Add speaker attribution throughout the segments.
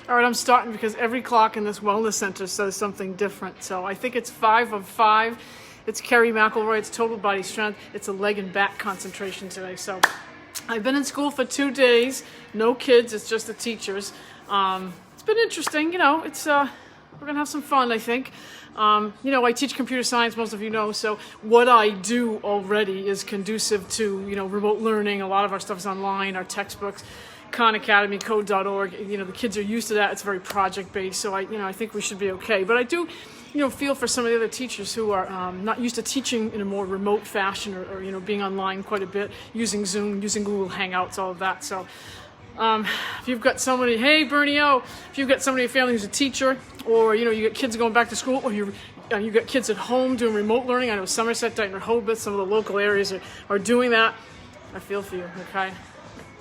Speaker 1: All right, I'm starting because every clock in this wellness center says something different. So I think it's 5 of 5. It's Kerry McElroy. It's total body strength. It's a leg and back concentration today. So I've been in school for 2 days. No kids. It's just the teachers. It's been interesting. You know, it's we're gonna have some fun, I think. You know, I teach computer science, most of you know, so what I do already is conducive to, you know, remote learning. A lot of our stuff is online, our textbooks, Khan Academy, code.org, you know, the kids are used to that. It's very project-based, so I think we should be okay. But I do, you know, feel for some of the other teachers who are not used to teaching in a more remote fashion or, you know, being online quite a bit, using Zoom, using Google Hangouts, all of that. So if you've got somebody, hey Bernie O, if you've got somebody in your family who's a teacher, or you know, you got kids going back to school, or you got kids at home doing remote learning. I know Somerset, Dighton, Rehoboth, some of the local areas are doing that. I feel for you, okay?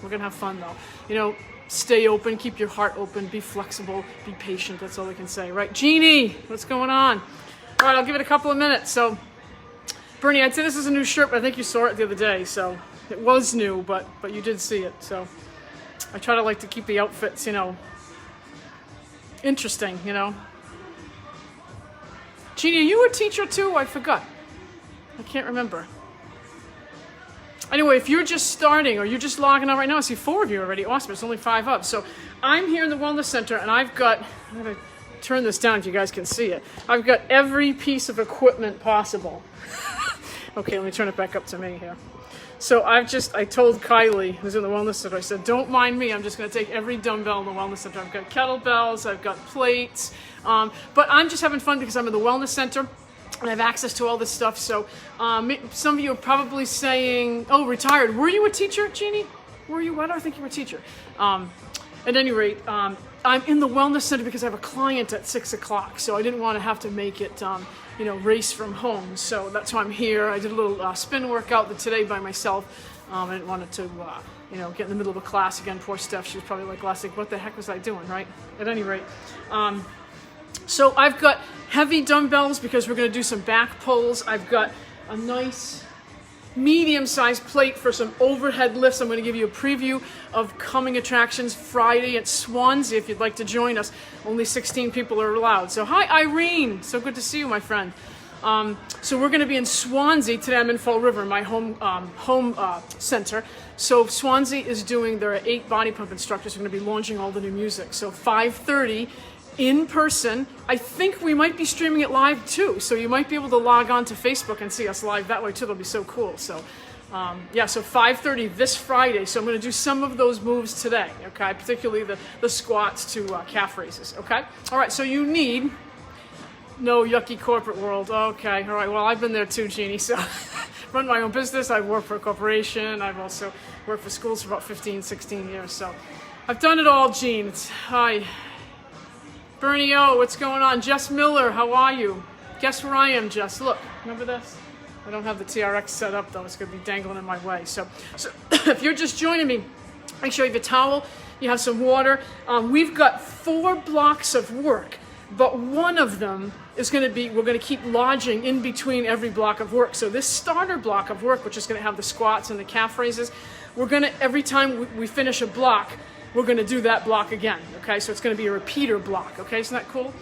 Speaker 1: We're gonna have fun though. You know, stay open, keep your heart open, be flexible, be patient. That's all we can say, right? Jeannie, what's going on? All right, I'll give it a couple of minutes. So, Bernie, I'd say this is a new shirt, but I think you saw it the other day. So it was new, but you did see it. So I try to keep the outfits, you know, interesting, you know. Jeannie, are you a teacher too? I forgot. I can't remember. Anyway, if you're just starting or you're just logging on right now, I see 4 of you already. Awesome, it's only 5 up. So I'm here in the Wellness Center and I'm gonna turn this down if you guys can see it. I've got every piece of equipment possible. Okay, let me turn it back up to me here. So I told Kylie, who's in the Wellness Center, I said, don't mind me, I'm just gonna take every dumbbell in the Wellness Center. I've got kettlebells, I've got plates, but I'm just having fun because I'm in the Wellness Center and I have access to all this stuff. So some of you are probably saying, oh, retired. Were you a teacher, Jeannie? Were you? Why do I think you were a teacher? At any rate, I'm in the Wellness Center because I have a client at 6 o'clock. So I didn't want to have to make it, you know, race from home. So that's why I'm here. I did a little spin workout today by myself. I didn't want it to, you know, get in the middle of a class again. Poor Steph, she was probably like last week, what the heck was I doing, right? At any rate, so I've got heavy dumbbells because we're going to do some back pulls. I've got a nice medium-sized plate for some overhead lifts. I'm going to give you a preview of coming attractions Friday at Swansea if you'd like to join us. Only 16 people are allowed. So hi, Irene. So good to see you, my friend. So we're going to be in Swansea. Today I'm in Fall River, my home center. So Swansea is doing their 8 body pump instructors. We're going to be launching all the new music. So 5:30 in person. I think we might be streaming it live too. So you might be able to log on to Facebook and see us live that way too. That'll be so cool. So yeah, so 5:30 this Friday. So I'm going to do some of those moves today, okay? Particularly the squats to calf raises, okay? All right, so you need no yucky corporate world. Okay, all right, well, I've been there too, Jeannie. So run my own business. I've worked for a corporation. I've also worked for schools for about 15, 16 years. So I've done it all, Jean. Hi. Bernie O, what's going on? Jess Miller, how are you? Guess where I am, Jess? Look, remember this? I don't have the TRX set up though. It's going to be dangling in my way. So if you're just joining me, make sure you have a towel, you have some water. We've got 4 blocks of work, but one of them is going to be, we're going to keep lodging in between every block of work. So this starter block of work, which is going to have the squats and the calf raises, we're going to, every time we finish a block, we're going to do that block again, okay? So it's going to be a repeater block, okay? Isn't that cool?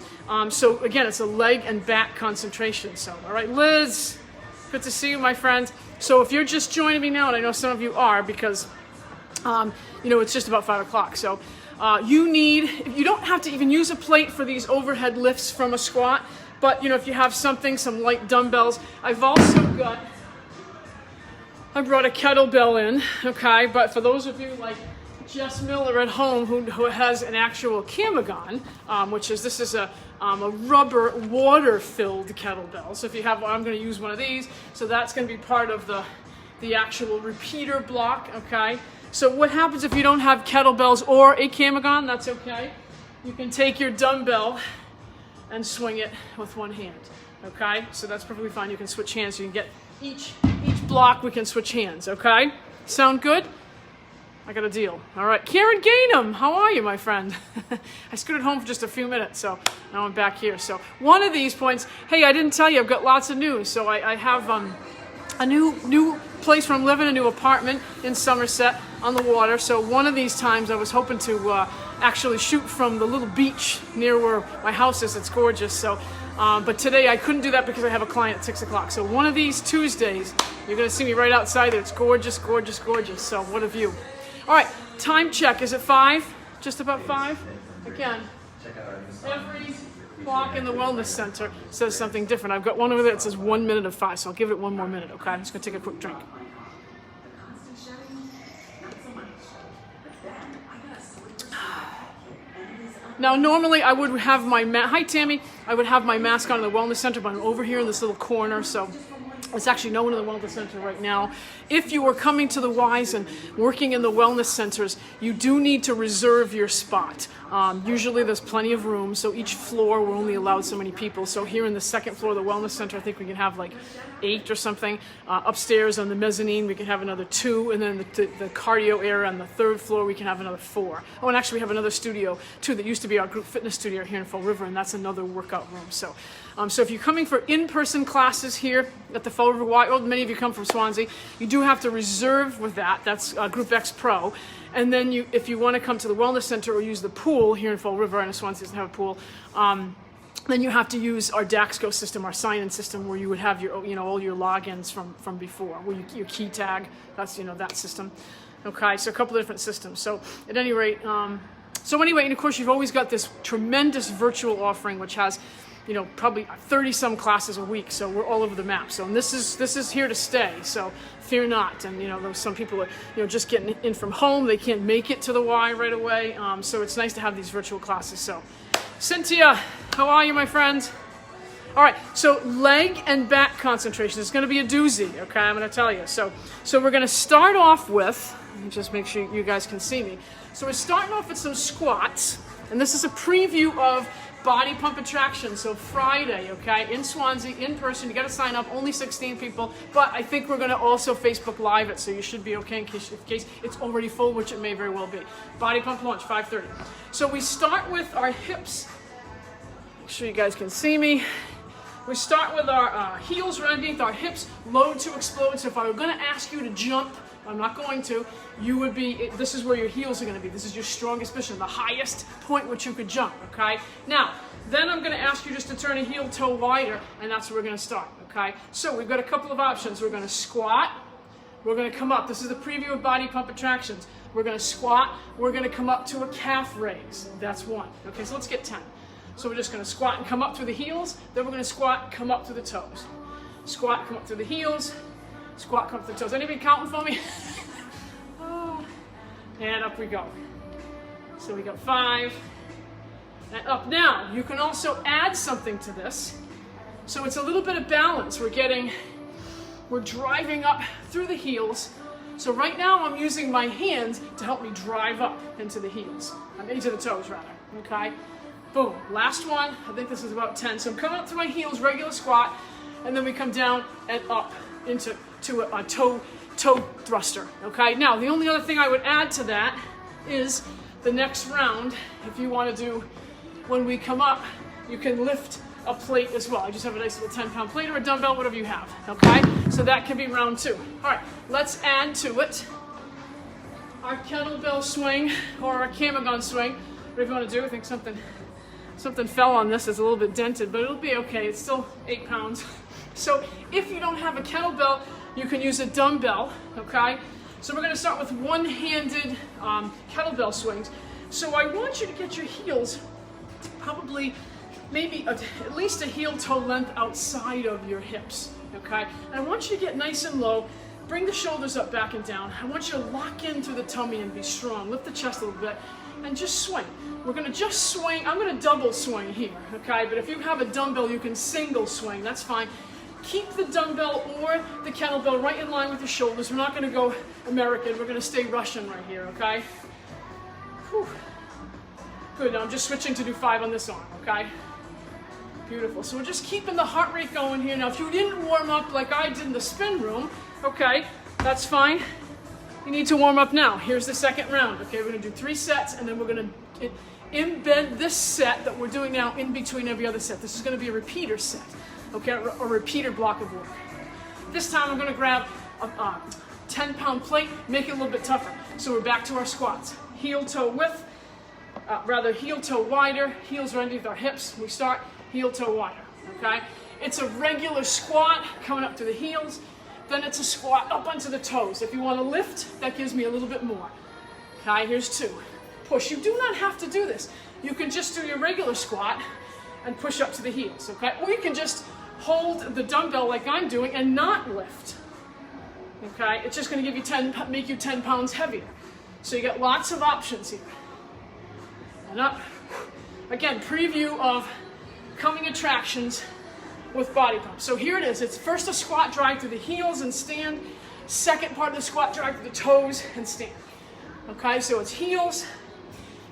Speaker 1: So again, it's a leg and back concentration. So, all right, Liz, good to see you, my friend. So if you're just joining me now, and I know some of you are because, you know, it's just about 5 o'clock. So you don't have to even use a plate for these overhead lifts from a squat, but, you know, if you have something, some light dumbbells. I've also got, I brought a kettlebell in, okay? But for those of you like Jess Miller at home who has an actual Kamagon, which is, this is a rubber water-filled kettlebell. So if you have, I'm going to use one of these. So that's going to be part of the actual repeater block, okay? So what happens if you don't have kettlebells or a Kamagon? That's okay. You can take your dumbbell and swing it with one hand, okay? So that's perfectly fine. You can switch hands. You can get each block, we can switch hands, okay? Sound good? I got a deal. All right, Karen Gainham, how are you, my friend? I scooted home for just a few minutes, so now I'm back here. So one of these points, hey, I didn't tell you, I've got lots of news. So I have a new place where I'm living, a new apartment in Somerset on the water. So one of these times I was hoping to actually shoot from the little beach near where my house is. It's gorgeous. So, but today I couldn't do that because I have a client at 6 o'clock. So one of these Tuesdays, you're going to see me right outside there. It's gorgeous, gorgeous, gorgeous. So what a view. All right, time check. Is it 5? Just about 5? Again, every clock in the Wellness Center says something different. I've got one over there that says 1 minute of 5, so I'll give it 1 more minute, okay? I'm just going to take a quick drink. Now, normally I would have my hi Tammy, I would have my mask on in the Wellness Center, but I'm over here in this little corner, so there's actually no one in the Wellness Center right now. If you are coming to the Wise and working in the Wellness Centers, you do need to reserve your spot. Usually there's plenty of room, so each floor we're only allowed so many people. So here in the second floor of the Wellness Center, I think we can have like 8 or something. Upstairs on the mezzanine, we can have another 2, and then the cardio area on the 3rd floor, we can have another 4. Oh, and actually we have another studio too that used to be our group fitness studio here in Fall River, and that's another workout room. So if you're coming for in-person classes here at the Fall River Y, well, many of you come from Swansea, you do have to reserve with that. That's Group X Pro. And then if you want to come to the Wellness Center or use the pool here in Fall River, and Swansea doesn't have a pool, then you have to use our Daxco system, our sign-in system, where you would have your, all your logins from before, where your key tag, that's, that system. Okay, so a couple of different systems. So at any rate, and of course you've always got this tremendous virtual offering, which has, probably 30 some classes a week. So we're all over the map. So and this is here to stay. So fear not. And there's some people are just getting in from home. They can't make it to the Y right away. So it's nice to have these virtual classes. So Cynthia, how are you, my friend? All right, so leg and back concentration is going to be a doozy, okay? I'm going to tell you. So we're going to start off with, let me just make sure you guys can see me. So we're starting off with some squats, and this is a preview of Body Pump Attraction. So Friday, okay, in Swansea, in person. You got to sign up, only 16 people, but I think we're going to also Facebook Live it, so you should be okay in case it's already full, which it may very well be. Body Pump launch, 5:30. So we start with our hips. Make sure you guys can see me. We start with our heels right underneath our hips, load to explode. So if I were going to ask you to jump, I'm not going to, you would be, this is where your heels are going to be. This is your strongest position, the highest point which you could jump, okay? Now, then I'm going to ask you just to turn a heel toe wider, and that's where we're going to start, okay? So we've got a couple of options. We're going to squat. We're going to come up. This is a preview of Body Pump Attractions. We're going to squat. We're going to come up to a calf raise. That's 1. Okay, so let's get 10. So we're just going to squat and come up through the heels. Then we're going to squat, come up through the toes. Squat, come up through the heels. Squat, come up through the toes. Anybody counting for me? Oh. And up we go. So we got 5. And up. Now, you can also add something to this. So it's a little bit of balance. We're driving up through the heels. So right now I'm using my hands to help me drive up into the heels. Into the toes, rather. Okay? Boom. Last one. I think this is about 10. So I'm coming up to my heels, regular squat, and then we come down and up into a toe thruster. Okay. Now the only other thing I would add to that is the next round. If you want to do, when we come up, you can lift a plate as well. I just have a nice little 10-pound plate or a dumbbell, whatever you have. Okay. So that can be round 2. All right. Let's add to it our kettlebell swing or our Kamagon swing. Whatever you want to do. I think something fell on this. It's a little bit dented, but it'll be okay. It's still 8 pounds. So if you don't have a kettlebell, you can use a dumbbell, okay? So we're going to start with one-handed kettlebell swings. So I want you to get your heels probably maybe at least a heel-toe length outside of your hips, okay? And I want you to get nice and low. Bring the shoulders up, back and down. I want you to lock into the tummy and be strong. Lift the chest a little bit and just swing. We're going to just swing. I'm going to double swing here, okay? But if you have a dumbbell, you can single swing. That's fine. Keep the dumbbell or the kettlebell right in line with your shoulders. We're not going to go American. We're going to stay Russian right here, okay? Whew. Good. Now I'm just switching to do 5 on this arm, okay? Beautiful. So we're just keeping the heart rate going here. Now, if you didn't warm up like I did in the spin room, okay, that's fine. You need to warm up now. Here's the second round, okay? We're going to do 3 sets, and then we're going to embed this set that we're doing now in between every other set. This is going to be a repeater set, okay, a repeater block of work. This time I'm going to grab a 10-pound plate, make it a little bit tougher. So we're back to our squats. Heel toe width, heel toe wider, heels are underneath our hips. We start heel toe wider, okay? It's a regular squat coming up to the heels, then it's a squat up onto the toes. If you want to lift, that gives me a little bit more. Okay, here's 2. Push. You do not have to do this. You can just do your regular squat and push up to the heels, okay? Or you can just hold the dumbbell like I'm doing and not lift. Okay, it's just going to give you make you 10 pounds heavier. So you got lots of options here. And up. Again, preview of coming attractions with body pump. So here it is. It's first a squat drive through the heels and stand. Second part of the squat drive through the toes and stand. Okay, so it's heels,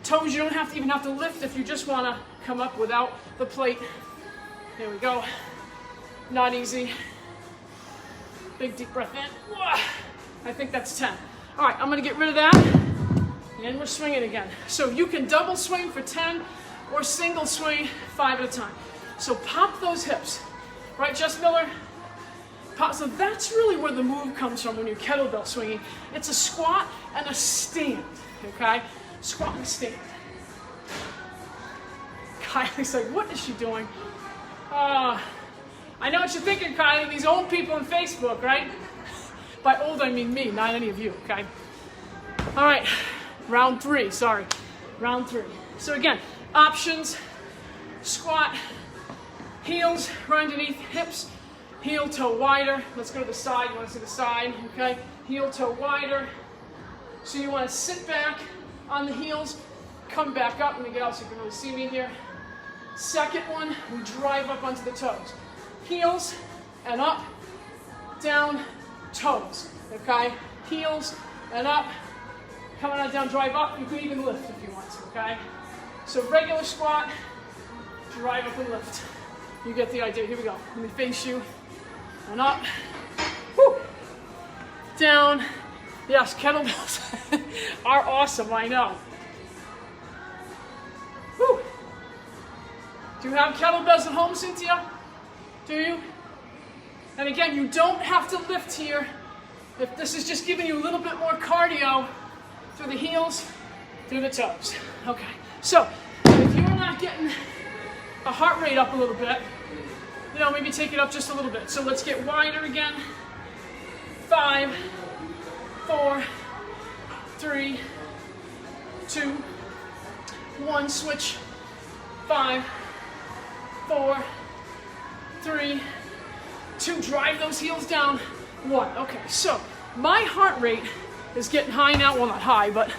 Speaker 1: toes. You don't even have to lift if you just want to come up without the plate. Here we go. Not easy. Big deep breath in. I think that's 10. All right, I'm going to get rid of that. And we're swinging again. So you can double swing for 10 or single swing 5 at a time. So pop those hips. Right, Jess Miller? Pop. So that's really where the move comes from when you're kettlebell swinging. It's a squat and a stand, okay? Squat and stand. Kylie's like, what is she doing? I know what you're thinking, Kylie, these old people on Facebook, right? By old, I mean me, not any of you, okay? All right, round 3, sorry. Round 3. So again, options, squat, heels right underneath hips, heel toe wider. Let's go to the side, you want to see the side, okay? Heel toe wider. So you want to sit back on the heels, come back up. Let me get out so you can really see me here. Second one, we drive up onto the toes. Heels and up, down, toes, okay? Heels and up, coming on down, drive up. You can even lift if you want to, okay? So regular squat, drive up and lift. You get the idea. Here we go. Let me face you. And up. Woo. Down. Yes, kettlebells are awesome, I know. Woo. Do you have kettlebells at home, Cynthia? Do you? And again, you don't have to lift here. If this is just giving you a little bit more cardio through the heels, through the toes. Okay, so if you're not getting a heart rate up a little bit, you know, maybe take it up just a little bit. So let's get wider again. 5, 4, 3, 2, 1, switch. 5, 4, 3, 2, drive those heels down. 1. Okay, so my heart rate is getting high now. Well, not high, but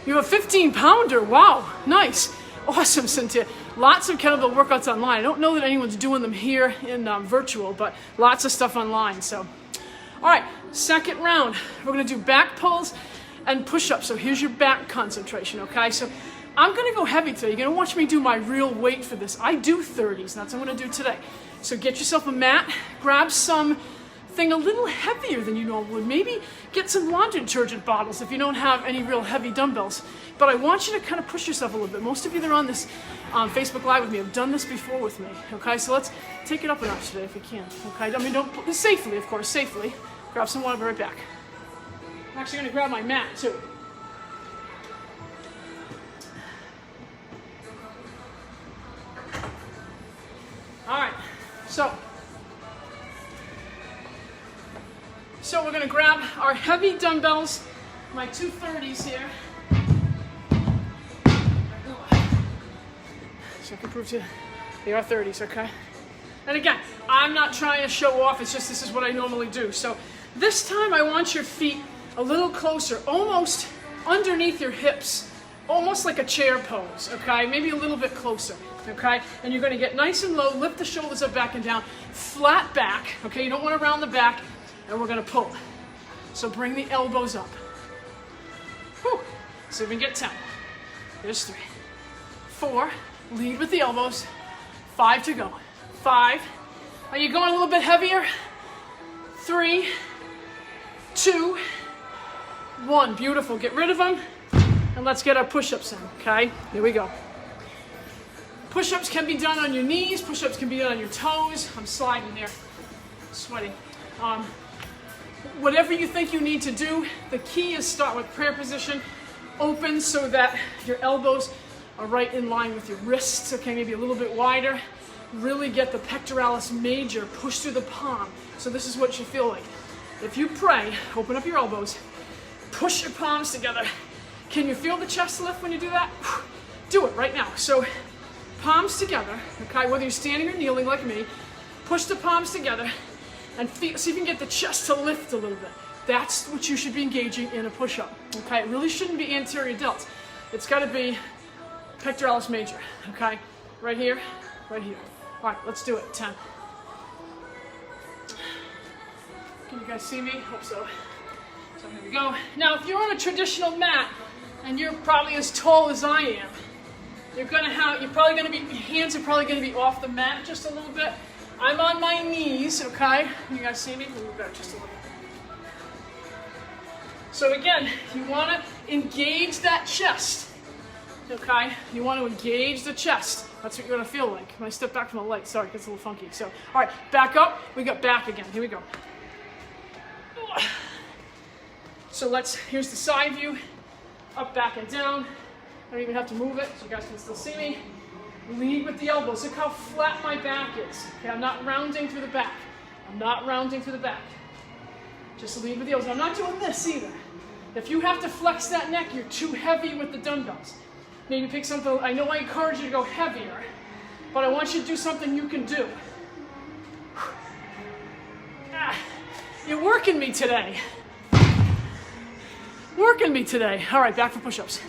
Speaker 1: you have a 15-pounder. Wow, nice. Awesome, Cynthia. Lots of kettlebell workouts online. I don't know that anyone's doing them here in virtual, but lots of stuff online. So, all right, second round. We're going to do back pulls and push-ups. So here's your back concentration, okay? So I'm going to go heavy today. You're going to watch me do my real weight for this. I do 30s, and that's what I'm going to do today. So get yourself a mat, grab something a little heavier than you normally would. Maybe get some laundry detergent bottles if you don't have any real heavy dumbbells. But I want you to kind of push yourself a little bit. Most of you that are on this Facebook Live with me have done this before with me. Okay, so let's take it up a notch today if you can. Okay, I mean, don't safely, of course, safely. Grab some water, be right back. I'm actually going to grab my mat too. All right, so we're going to grab our heavy dumbbells, my 230s here. So I can prove to you they are 30s, okay? And again, I'm not trying to show off, it's just this is what I normally do. So this time I want your feet a little closer, almost underneath your hips, almost like a chair pose, okay? Maybe a little bit closer, okay? And you're going to get nice and low, lift the shoulders up, back and down, flat back, okay? You don't want to round the back, and we're going to pull. So bring the elbows up. Whew. So we can get 10. There's 3. 4, lead with the elbows. 5 to go. 5. Are you going a little bit heavier? 3, 2, 1. Beautiful. Get rid of them. And let's get our push-ups in, okay? Here we go. Push-ups can be done on your knees. Push-ups can be done on your toes. I'm sliding there. Sweating. Whatever you think you need to do, the key is start with prayer position, open so that your elbows are right in line with your wrists, okay, maybe a little bit wider. Really get the pectoralis major, push through the palm. So this is what you feel like. If you pray, open up your elbows, push your palms together. Can you feel the chest lift when you do that? Do it right now. So palms together, okay, whether you're standing or kneeling like me, push the palms together and feel, see if you can get the chest to lift a little bit. That's what you should be engaging in a push-up, okay? It really shouldn't be anterior delts. It's gotta be pectoralis major, okay? Right here, right here. All right, let's do it, 10. Can you guys see me? Hope so. So here we go. Now, if you're on a traditional mat, and you're probably as tall as I am, your hands are probably gonna be off the mat just a little bit. I'm on my knees, okay? You guys see me? Move back just a little. So again, you wanna engage that chest, okay? You wanna engage the chest. That's what you're gonna feel like. When I step back from the light, sorry, it gets a little funky. So, all right, back up. We got back again. Here we go. So here's the side view. Up, back, and down. I don't even have to move it, so you guys can still see me. Lead with the elbows. Look how flat my back is. Okay, I'm not rounding through the back. I'm not rounding through the back. Just lead with the elbows. I'm not doing this either. If you have to flex that neck, you're too heavy with the dumbbells. Maybe pick something. I know I encourage you to go heavier, but I want you to do something you can do. You're working me today. Working me today. All right, back for push-ups.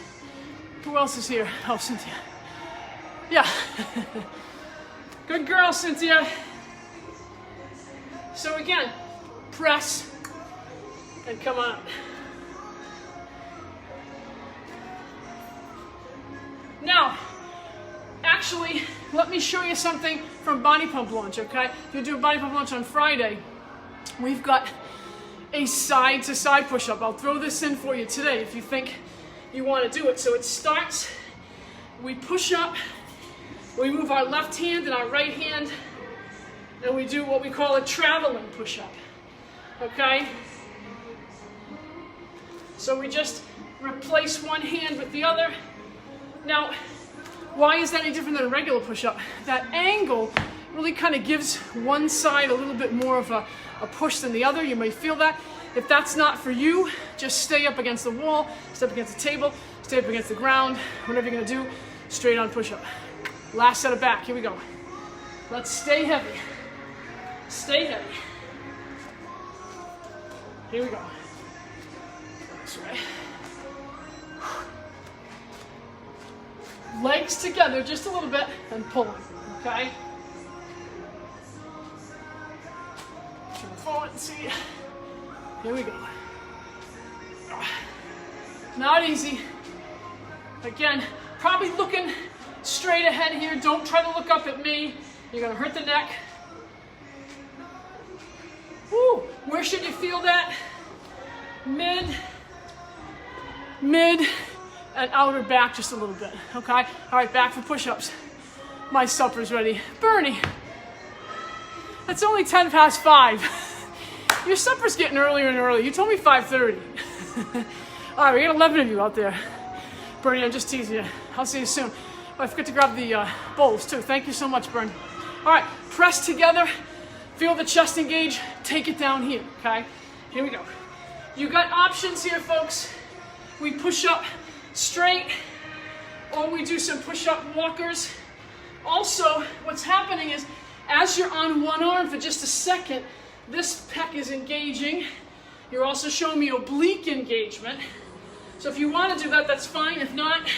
Speaker 1: Who else is here? Oh, Cynthia. Yeah. Good girl, Cynthia. So again, press and come on up. Now, actually, let me show you something from Body Pump Launch, okay? If you do a Body Pump Launch on Friday, we've got a side-to-side push-up. I'll throw this in for you today if you think you want to do it. So it starts, we push up, we move our left hand and our right hand, and we do what we call a traveling push-up, okay? So we just replace one hand with the other. Now, why is that any different than a regular push-up? That angle really kind of gives one side a little bit more of a push than the other. You may feel that. If that's not for you, just stay up against the wall, stay up against the table, stay up against the ground, whatever you're gonna do, straight on push-up. Last set of back, here we go. Let's stay heavy. Stay heavy. Here we go. This way. Legs together just a little bit and pulling, okay? Turn forward and see. Here we go. Not easy. Again, probably looking straight ahead here. Don't try to look up at me. You're gonna hurt the neck. Woo! Where should you feel that? Mid, and outer back just a little bit, okay? All right, back for push-ups. My supper's ready. Bernie, it's only 10 past 5. Your supper's getting earlier and earlier. You told me 5:30. All right, we got 11 of you out there. Bernie, I'm just teasing you. I'll see you soon. Oh, I forgot to grab the bowls too. Thank you so much, Bernie. All right, press together. Feel the chest engage. Take it down here, okay? Here we go. You got options here, folks. We push up straight, or we do some push-up walkers. Also, what's happening is, as you're on one arm for just a second, this pec is engaging. You're also showing me oblique engagement. So if you want to do that, that's fine. If not,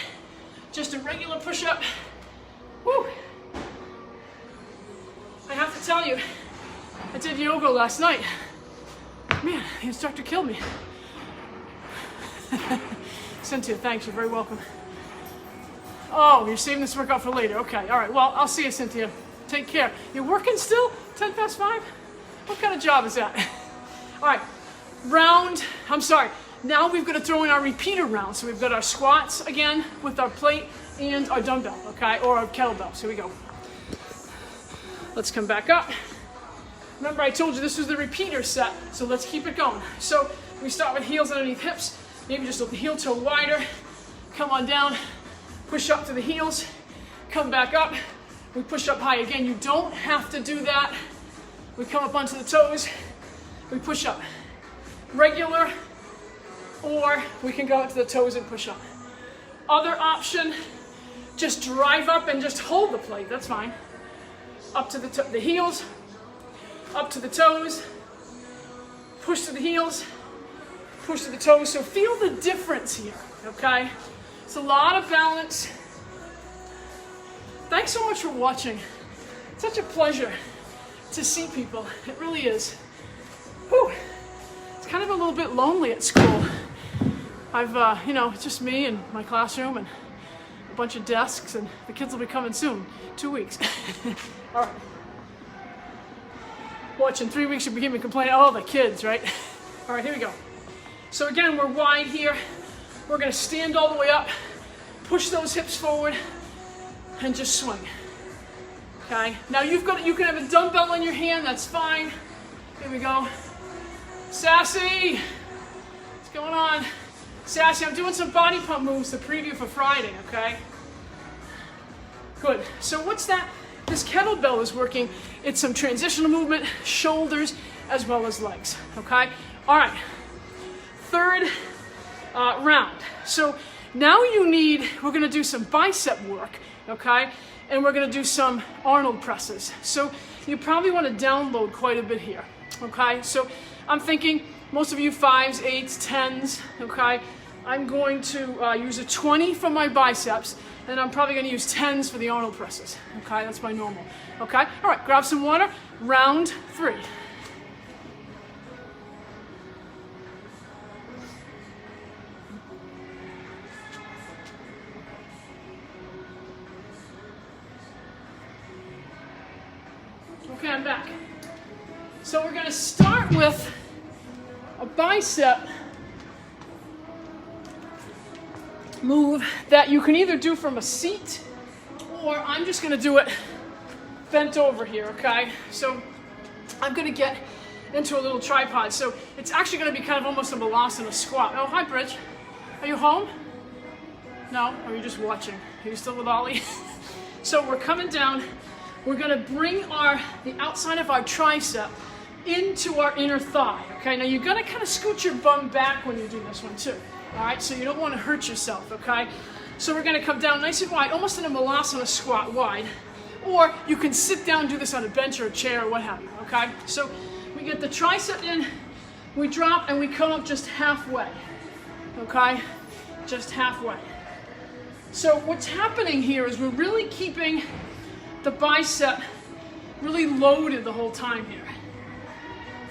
Speaker 1: just a regular push-up. Woo! I have to tell you, I did yoga last night. Man, the instructor killed me. Cynthia, thanks. You're very welcome. Oh, you're saving this workout for later. Okay, all right. Well, I'll see you, Cynthia. Take care. You're working still? 10 past 5? What kind of job is that? All right. Now we've got to throw in our repeater round. So we've got our squats again with our plate and our dumbbell, okay? Or our kettlebell. So here we go. Let's come back up. Remember I told you this was the repeater set, so let's keep it going. So we start with heels underneath hips, maybe just the heel toe wider, come on down, push up to the heels, come back up, we push up high. Again, you don't have to do that. We come up onto the toes, we push up. Regular, or we can go into the toes and push up. Other option, just drive up and just hold the plate, that's fine. Up to the heels, up to the toes, push to the heels, push to the toes. So feel the difference here, okay? It's a lot of balance. Thanks so much for watching. It's such a pleasure to see people. It really is. Whew. It's kind of a little bit lonely at school. I've, you know, it's just me and my classroom and a bunch of desks, and the kids will be coming soon. 2 weeks. All right. Watch, in 3 weeks you begin to complain, oh, the kids, right? All right, here we go. So again, we're wide here. We're gonna stand all the way up, push those hips forward, and just swing. Okay, now you can have a dumbbell in your hand, that's fine. Here we go. Sassy, what's going on? Sassy, I'm doing some body pump moves to preview for Friday, okay? Good, so what's that? This kettlebell is working. It's some transitional movement, shoulders, as well as legs, okay? All right, third round. So now we're gonna do some bicep work, okay? And we're gonna do some Arnold presses. So you probably wanna download quite a bit here, okay? So I'm thinking most of you 5s, 8s, 10s, okay? I'm going to use a 20 for my biceps, and I'm probably gonna use 10s for the Arnold presses, okay? That's my normal, okay? All right, grab some water, round 3. Okay, I'm back. So we're gonna start with a bicep move that you can either do from a seat, or I'm just gonna do it bent over here, okay? So I'm gonna get into a little tripod. So it's actually gonna be kind of almost a Malasana squat. Oh, hi, Bridge. Are you home? No? Or are you just watching? Are you still with Ollie? So we're coming down. We're gonna bring the outside of our tricep into our inner thigh, okay? Now you're gonna kind of scoot your bum back when you do this one too, all right? So you don't wanna hurt yourself, okay? So we're gonna come down nice and wide, almost in a Malasana squat wide, or you can sit down and do this on a bench or a chair or what have you, okay? So we get the tricep in, we drop, and we come up just halfway, okay? Just halfway. So what's happening here is we're really keeping the bicep really loaded the whole time here.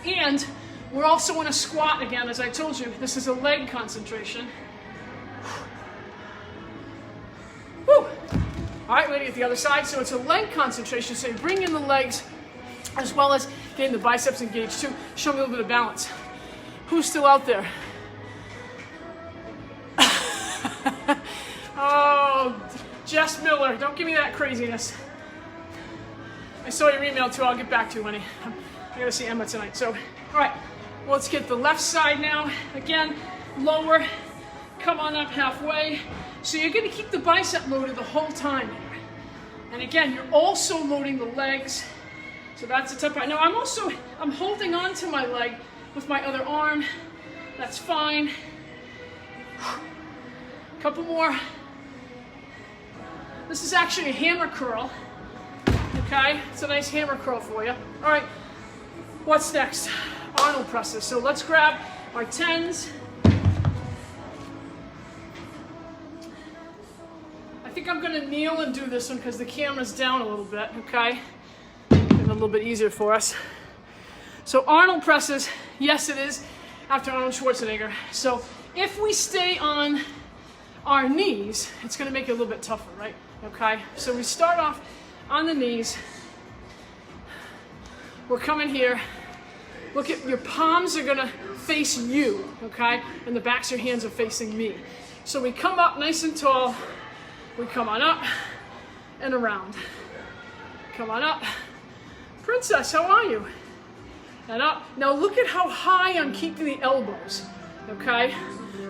Speaker 1: And we're also in a squat again, as I told you. This is a leg concentration. Woo! All right, we're gonna get the other side. So it's a leg concentration. So you bring in the legs as well as getting the biceps engaged too. Show me a little bit of balance. Who's still out there? Oh, Jess Miller, don't give me that craziness. I saw your email too, I'll get back to you, honey. I gotta see Emma tonight. So, all right, let's get the left side now. Again, lower, come on up halfway. So you're gonna keep the bicep loaded the whole time here. And again, you're also loading the legs. So that's the tough part. Now I'm holding on to my leg with my other arm. That's fine. Couple more. This is actually a hammer curl. Okay, it's a nice hammer curl for you. All right, what's next? Arnold presses. So let's grab our 10s. I think I'm gonna kneel and do this one because the camera's down a little bit, okay? Make it a little bit easier for us. So Arnold presses, yes it is, after Arnold Schwarzenegger. So if we stay on our knees, it's gonna make it a little bit tougher, right? Okay, so we start off on the knees. We're coming here. Look at your palms are gonna face you, okay? And the backs of your hands are facing me. So we come up nice and tall. We come on up and around. Come on up. Princess, how are you? and up. Now look at how high I'm keeping the elbows, okay?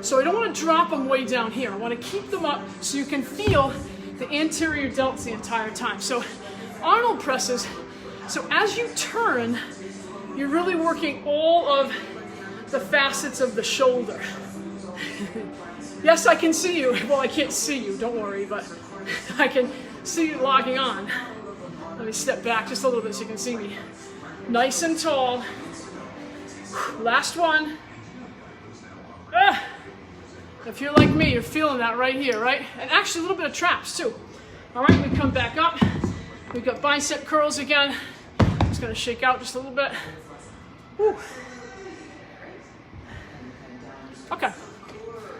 Speaker 1: So I don't want to drop them way down here. I want to keep them up so you can feel the anterior delts the entire time. So Arnold presses, so as you turn, you're really working all of the facets of the shoulder. Yes, I can see you. Well, I can't see you, don't worry, but I can see you logging on. Let me step back just a little bit so you can see me. Nice and tall. Last one. If you're like me, you're feeling that right here, right? And actually a little bit of traps too. All right, we come back up. We've got bicep curls again. Just gonna shake out just a little bit. Woo. Okay,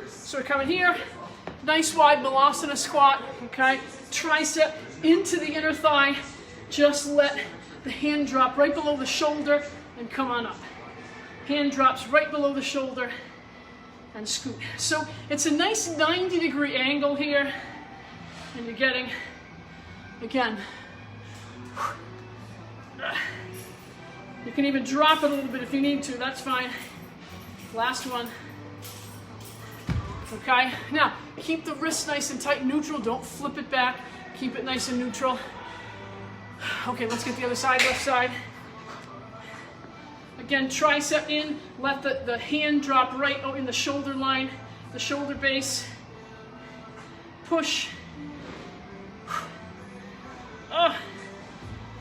Speaker 1: so we're coming here. Nice wide Malasana squat, okay? Tricep into the inner thigh. Just let the hand drop right below the shoulder and come on up. Hand drops right below the shoulder and scoot. So it's a nice 90-degree angle here, and you're getting, again, you can even drop it a little bit if you need to, that's fine. Last one. Okay, now keep the wrists nice and tight, neutral, don't flip it back, keep it nice and neutral. Okay, let's get the other side, left side. Again, tricep in, let the hand drop right in the shoulder line, the shoulder base. Push.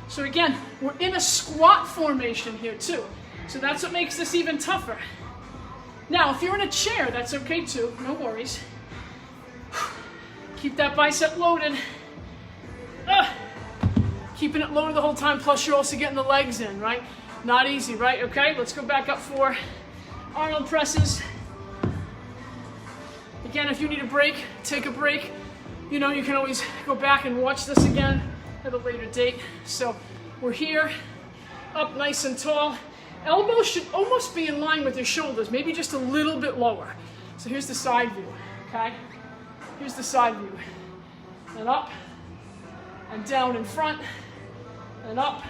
Speaker 1: So again, we're in a squat formation here too. So that's what makes this even tougher. Now, if you're in a chair, that's okay too, no worries. Keep that bicep loaded. Keeping it loaded the whole time, plus you're also getting the legs in, right? Not easy, right? Okay, let's go back up for Arnold presses. Again, if you need a break, take a break. You know, you can always go back and watch this again at a later date. So we're here, up nice and tall. Elbows should almost be in line with your shoulders, maybe just a little bit lower. So here's the side view, okay? Here's the side view. And up, and down in front, and up.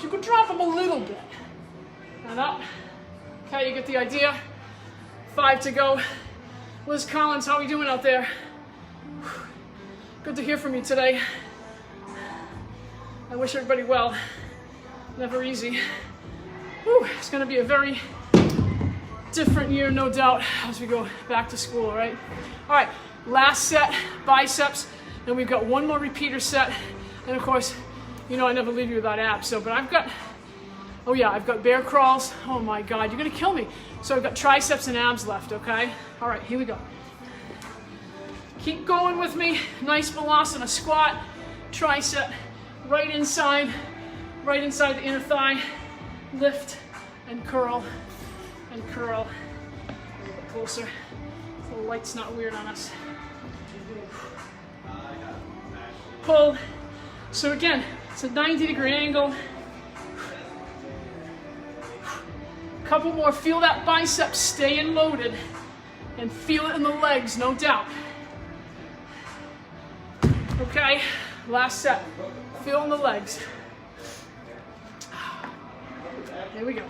Speaker 1: You could drop them a little bit. And up. Okay, you get the idea. 5 to go. Liz Collins, how are we doing out there? Good to hear from you today. I wish everybody well. Never easy. Whew, it's going to be a very different year, no doubt, as we go back to school, right? All right, last set, biceps. Then we've got one more repeater set. And of course, you know I never leave you without abs. So, but I've got, oh yeah, I've got bear crawls. Oh my God, you're going to kill me. So I've got triceps and abs left, okay? All right, here we go. Keep going with me. Nice Malasana squat. Tricep right inside the inner thigh. Lift and curl and curl. A little bit closer so the light's not weird on us. Pull. So again, it's a 90-degree angle. Couple more. Feel that bicep staying loaded and feel it in the legs, no doubt. Okay, last set. Feel in the legs. There we go.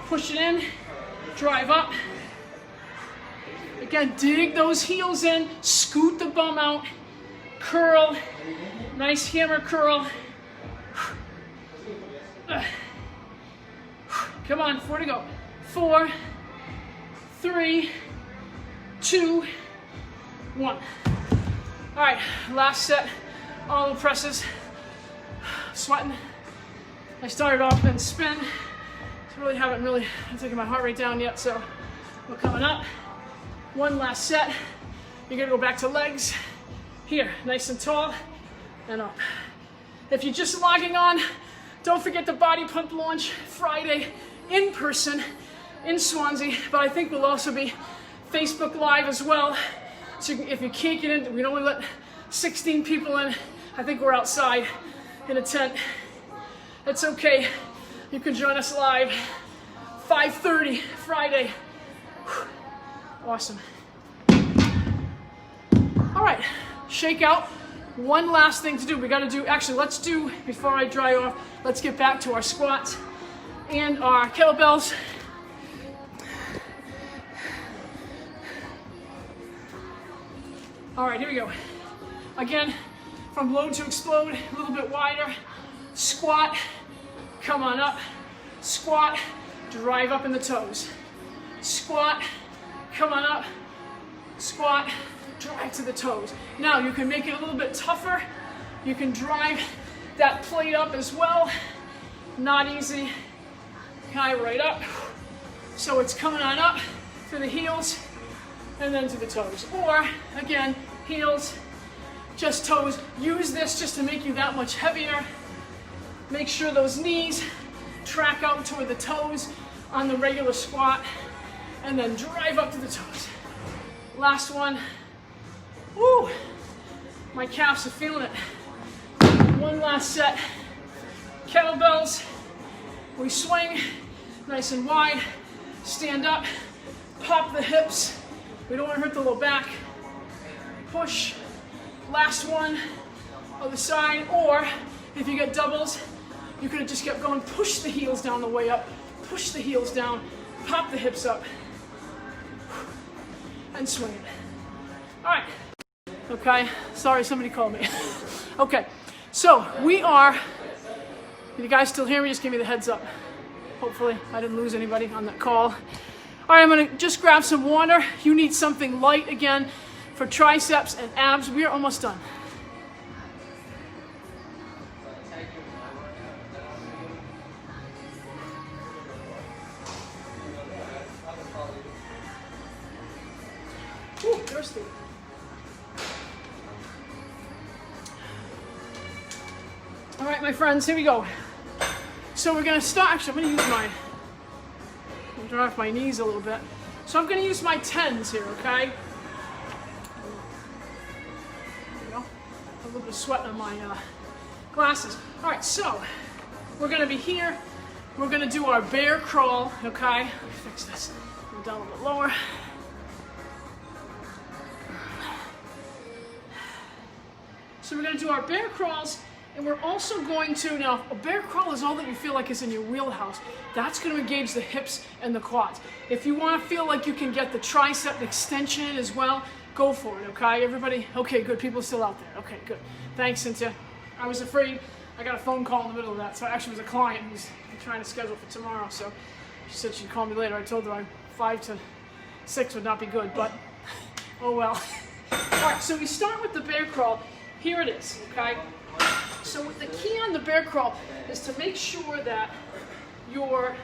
Speaker 1: Push it in, drive up. Again, dig those heels in, scoot the bum out, curl, nice hammer curl. Come on, 4 to go. 4, 3, 2, 1. All right, last set, Arnold presses. Sweating. I started off and spin. So really haven't taken my heart rate down yet, so we're coming up. One last set. You're gonna go back to legs. Here, nice and tall, and up. If you're just logging on, don't forget the Body Pump launch Friday in person in Swansea, but I think we'll also be Facebook Live as well. So if you can't get in, we only let 16 people in. I think we're outside in a tent. It's okay. You can join us live, 5:30 Friday. Awesome. All right, shake out. One last thing to do. We got to do, actually, let's do, before I dry off, let's get back to our squats. and our kettlebells. All right, here we go. Again, from load to explode, a little bit wider. Squat, come on up. Squat, drive up in the toes. Squat, come on up. Squat, drive to the toes. Now you can make it a little bit tougher. You can drive that plate up as well. Not easy. Okay, right up. So it's coming on up to the heels and then to the toes. Or again, heels, just toes. Use this just to make you that much heavier. Make sure those knees track out toward the toes on the regular squat, and then drive up to the toes. Last one. Woo! My calves are feeling it. One last set. Kettlebells. We swing nice and wide. Stand up. Pop the hips. We don't want to hurt the low back. Push. Last one. Other side. Or if you get doubles, you could have just kept going. Push the heels down the way up. Push the heels down. Pop the hips up. And swing it. All right. Okay. Sorry, somebody called me. Okay. So we are. You guys still hear me? Just give me the heads up. Hopefully I didn't lose anybody on that call. All right, I'm gonna just grab some water. You need something light again for triceps and abs. We are almost done. Ooh, thirsty. All right, my friends, here we go. So we're gonna start, actually I'm gonna drive my knees a little bit. So I'm gonna use my 10s here, okay? There we go. A little bit of sweat on my glasses. All right, so we're gonna be here. We're gonna do our bear crawl, okay? Let me fix this. Go down a little bit lower. So we're gonna do our bear crawls. And we're also going to, now a bear crawl is all that you feel like is in your wheelhouse. That's going to engage the hips and the quads. If you want to feel like you can get the tricep extension as well, go for it, okay? Everybody, okay, good, people are still out there. Okay, good. Thanks, Cynthia. I was afraid, I got a phone call in the middle of that. So actually it was a client who's trying to schedule for tomorrow. So she said she'd call me later. I told her 5 to 6 would not be good, but oh well. All right, so we start with the bear crawl. Here it is, okay? So the key on the bear crawl is to make sure that your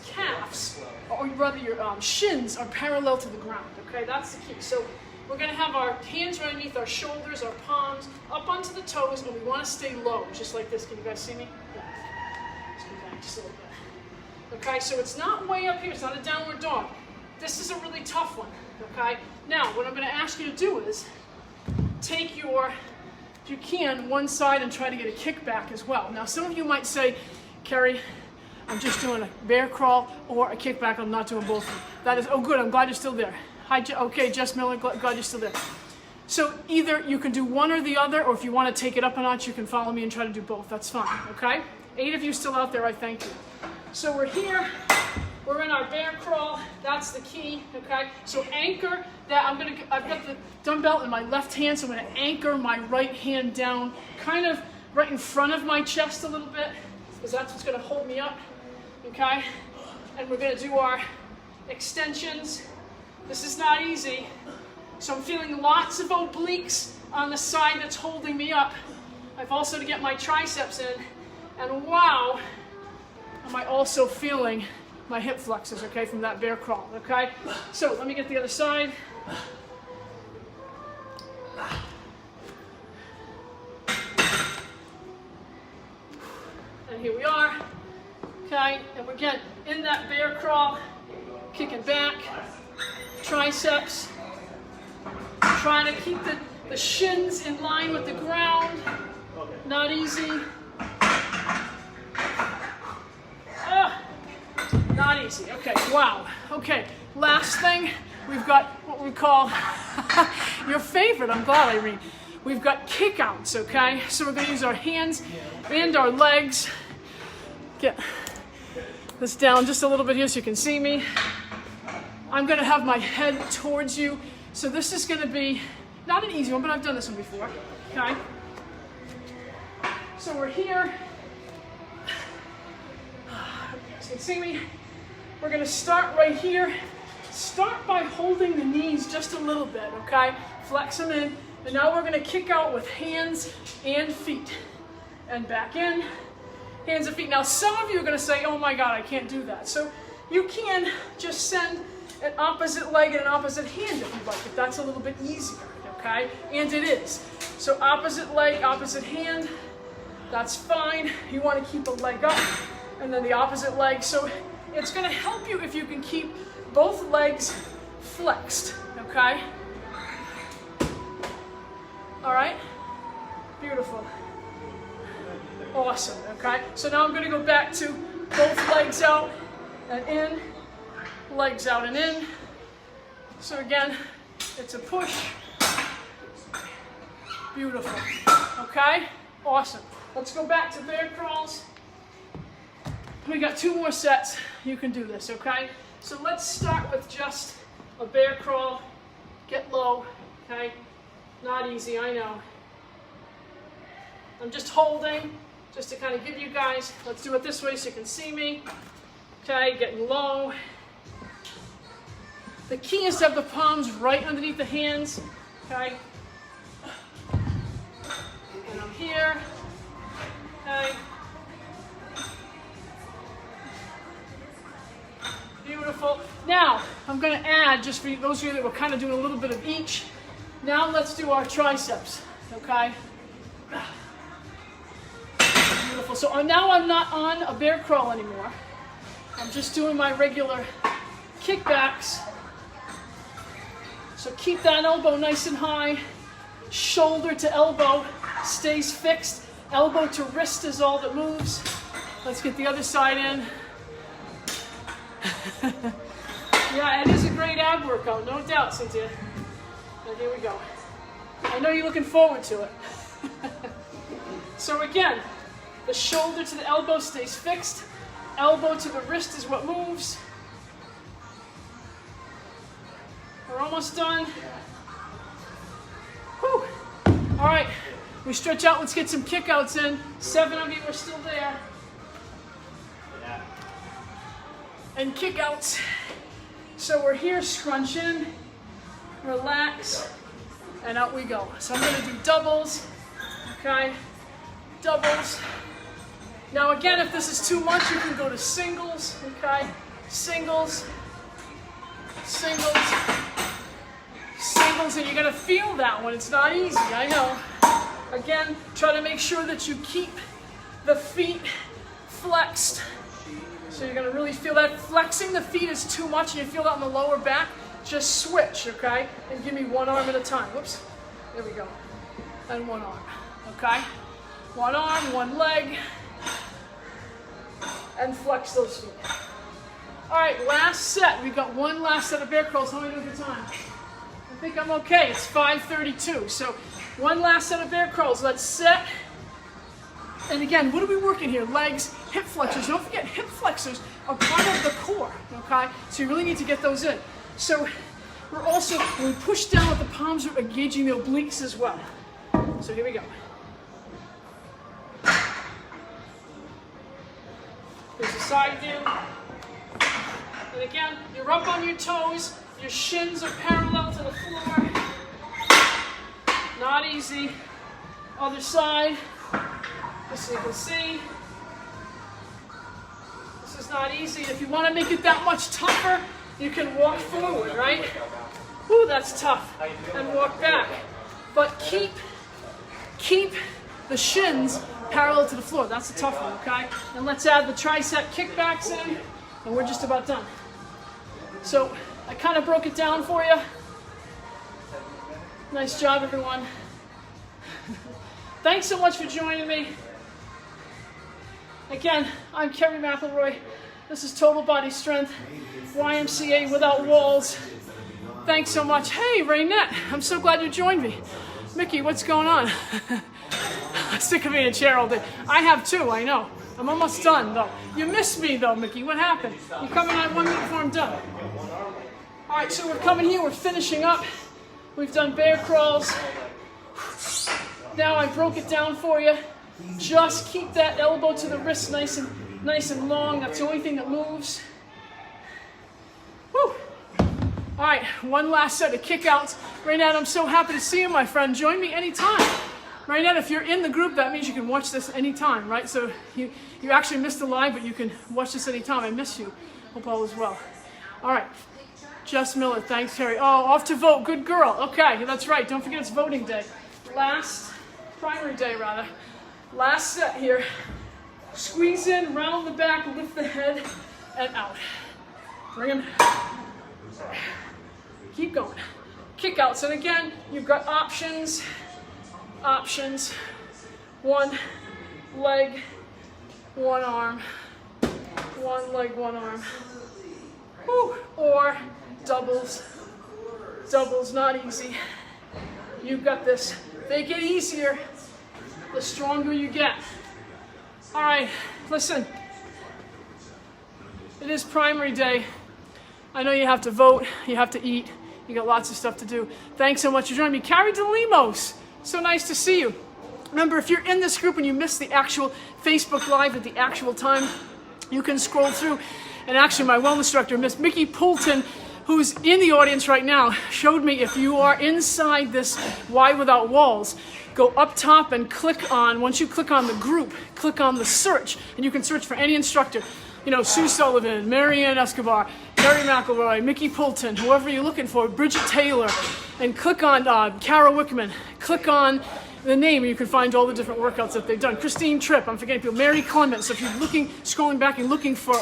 Speaker 1: calves, or rather your shins, are parallel to the ground, okay? That's the key. So we're going to have our hands right underneath our shoulders, our palms, up onto the toes, and we want to stay low, just like this. Can you guys see me? Yeah. Let's go back just a little bit. Okay, so it's not way up here. It's not a downward dog. This is a really tough one, okay? Now, what I'm going to ask you to do is take your, if you can, one side and try to get a kickback as well. Now, some of you might say, Carrie, I'm just doing a bear crawl or a kickback. I'm not doing both of them. That is, oh good, I'm glad you're still there. Hi, okay, Jess Miller, glad you're still there. So either you can do one or the other, or if you want to take it up a notch, you can follow me and try to do both. That's fine, okay? 8 of you still out there, I thank you. So we're here. We're in our bear crawl. That's the key, okay? So anchor that. I've got the dumbbell in my left hand, so I'm gonna anchor my right hand down, kind of right in front of my chest a little bit, because that's what's gonna hold me up, okay? And we're gonna do our extensions. This is not easy. So I'm feeling lots of obliques on the side that's holding me up. I've also to get my triceps in, and wow, am I also feeling my hip flexors, okay, from that bear crawl, okay? So let me get the other side. And here we are, okay? And we're again in that bear crawl, kicking back, triceps, trying to keep the shins in line with the ground. Not easy. Not easy. Okay, wow. Okay, last thing, we've got what we call your favorite. I'm glad, Irene. We've got kickouts, okay? So we're going to use our hands and our legs. this down just a little bit here so you can see me. I'm gonna have my head towards you. So this is gonna be not an easy one, but I've done this one before, okay? So we're here. So you can see me. We're gonna start right here. Start by holding the knees just a little bit, okay? Flex them in. And now we're gonna kick out with hands and feet. And back in, hands and feet. Now some of you are gonna say, oh my God, I can't do that. So you can just send an opposite leg and an opposite hand if you'd like, if that's a little bit easier, okay? And it is. So opposite leg, opposite hand, that's fine. You wanna keep a leg up and then the opposite leg. So it's gonna help you if you can keep both legs flexed, okay? All right, beautiful. Awesome, okay? So now I'm gonna go back to both legs out and in, legs out and in. So again, it's a push. Beautiful, okay? Awesome. Let's go back to bear crawls. We got 2 more sets. You can do this, okay? So let's start with just a bear crawl. Get low, okay? Not easy, I know. I'm just holding, just to kind of give you guys, let's do it this way so you can see me. Okay, getting low. The key is to have the palms right underneath the hands, okay? And I'm here, okay? Beautiful. Now, I'm going to add, just for those of you that were kind of doing a little bit of each, now let's do our triceps, okay? Beautiful. So now I'm not on a bear crawl anymore. I'm just doing my regular kickbacks. So keep that elbow nice and high. Shoulder to elbow stays fixed. Elbow to wrist is all that moves. Let's get the other side in. Yeah, it is a great ab workout, no doubt, Cynthia. And here we go. I know you're looking forward to it. So again, the shoulder to the elbow stays fixed. Elbow to the wrist is what moves. We're almost done. Whew. All right, we stretch out. Let's get some kickouts in. 7 of you are still there. And kickouts. So we're here, scrunch in, relax, and out we go. So I'm gonna do doubles, okay? Doubles. Now again, if this is too much, you can go to singles, okay? Singles, singles, singles, and you're gonna feel that one. It's not easy, I know. Again, try to make sure that you keep the feet flexed. So you're gonna really feel that. Flexing the feet is too much and you feel that in the lower back, just switch, okay? And give me one arm at a time. Whoops, there we go. And one arm, okay? One arm, one leg, and flex those feet. All right, last set. We got one last set of bear crawls. How many do we have time? I think I'm okay. It's 5:32. So one last set of bear crawls. Let's set. And again, what are we working here? Legs, hip flexors. Don't forget, hip flexors are part of the core, okay? So you really need to get those in. So we're also, when we push down with the palms, we're engaging the obliques as well. So here we go. There's a side view. And again, you're up on your toes. Your shins are parallel to the floor. Not easy. Other side. Just so you can see. This is not easy. If you want to make it that much tougher, you can walk forward, right? Ooh, that's tough. And walk back. But keep the shins parallel to the floor. That's a tough one, okay? And let's add the tricep kickbacks in, and we're just about done. So I kind of broke it down for you. Nice job, everyone. Thanks so much for joining me. Again, I'm Kerry McElroy. This is Total Body Strength, YMCA Without Walls. Thanks so much. Hey, Raynette, I'm so glad you joined me. Mickey, what's going on? I'm sick of being in a chair all day. I have too, I know. I'm almost done, though. You missed me, though, Mickey. What happened? You coming on 1 minute before I'm done. All right, so we're coming here. We're finishing up. We've done bear crawls. Now I broke it down for you. Just keep that elbow to the wrist nice and long. That's the only thing that moves. Woo. All right, one last set of kickouts. Raynette, I'm so happy to see you, my friend. Join me anytime. Raynette, if you're in the group, that means you can watch this anytime, right? So you actually missed the live, but you can watch this anytime. I miss you. Hope all is well. All right, Jess Miller, thanks, Terry. Oh, off to vote. Good girl. Okay, that's right. Don't forget it's voting day. Primary day, rather. Last set here. Squeeze in, round the back, lift the head, and out. Bring him. Keep going. Kickouts. And again, you've got options. One leg, one arm. One leg, one arm. Whew. Or doubles. Doubles, not easy. You've got this. They get easier the stronger you get. All right, listen. It is primary day. I know you have to vote, you have to eat, you got lots of stuff to do. Thanks so much for joining me. Carrie DeLimos, so nice to see you. Remember, if you're in this group and you missed the actual Facebook Live at the actual time, you can scroll through. And actually, my wellness instructor, Miss Mickey Poulton, who's in the audience right now, showed me if you are inside this Y Without Walls, go up top and click on, once you click on the group, click on the search, and you can search for any instructor. You know, Sue Sullivan, Marianne Escobar, Terry McElroy, Mickey Poulton, whoever you're looking for, Bridget Taylor, and click on Kara Wickman. Click on the name and you can find all the different workouts that they've done. Christine Tripp, I'm forgetting people, Mary Clements. So if you're scrolling back and looking for,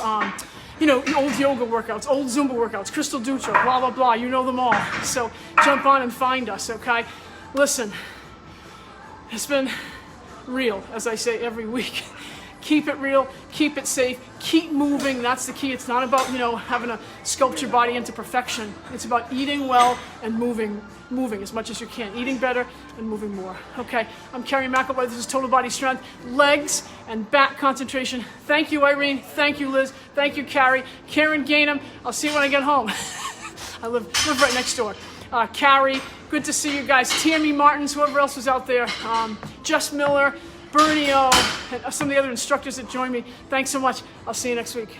Speaker 1: you know, old yoga workouts, old Zumba workouts, Crystal Dutra, blah, blah, blah, you know them all. So jump on and find us, okay? Listen, it's been real, as I say every week. Keep it real, keep it safe, keep moving. That's the key. It's not about, you know, having to sculpt your body into perfection. It's about eating well and moving as much as you can. Eating better and moving more. Okay, I'm Carrie McElroy. This is Total Body Strength, legs and back concentration. Thank you, Irene. Thank you, Liz. Thank you, Carrie. Karen Gainham. I'll see you when I get home. I live right next door. Carrie, good to see you guys. Tammy Martins, whoever else was out there. Jess Miller. Bernie, and some of the other instructors that joined me. Thanks so much. I'll see you next week.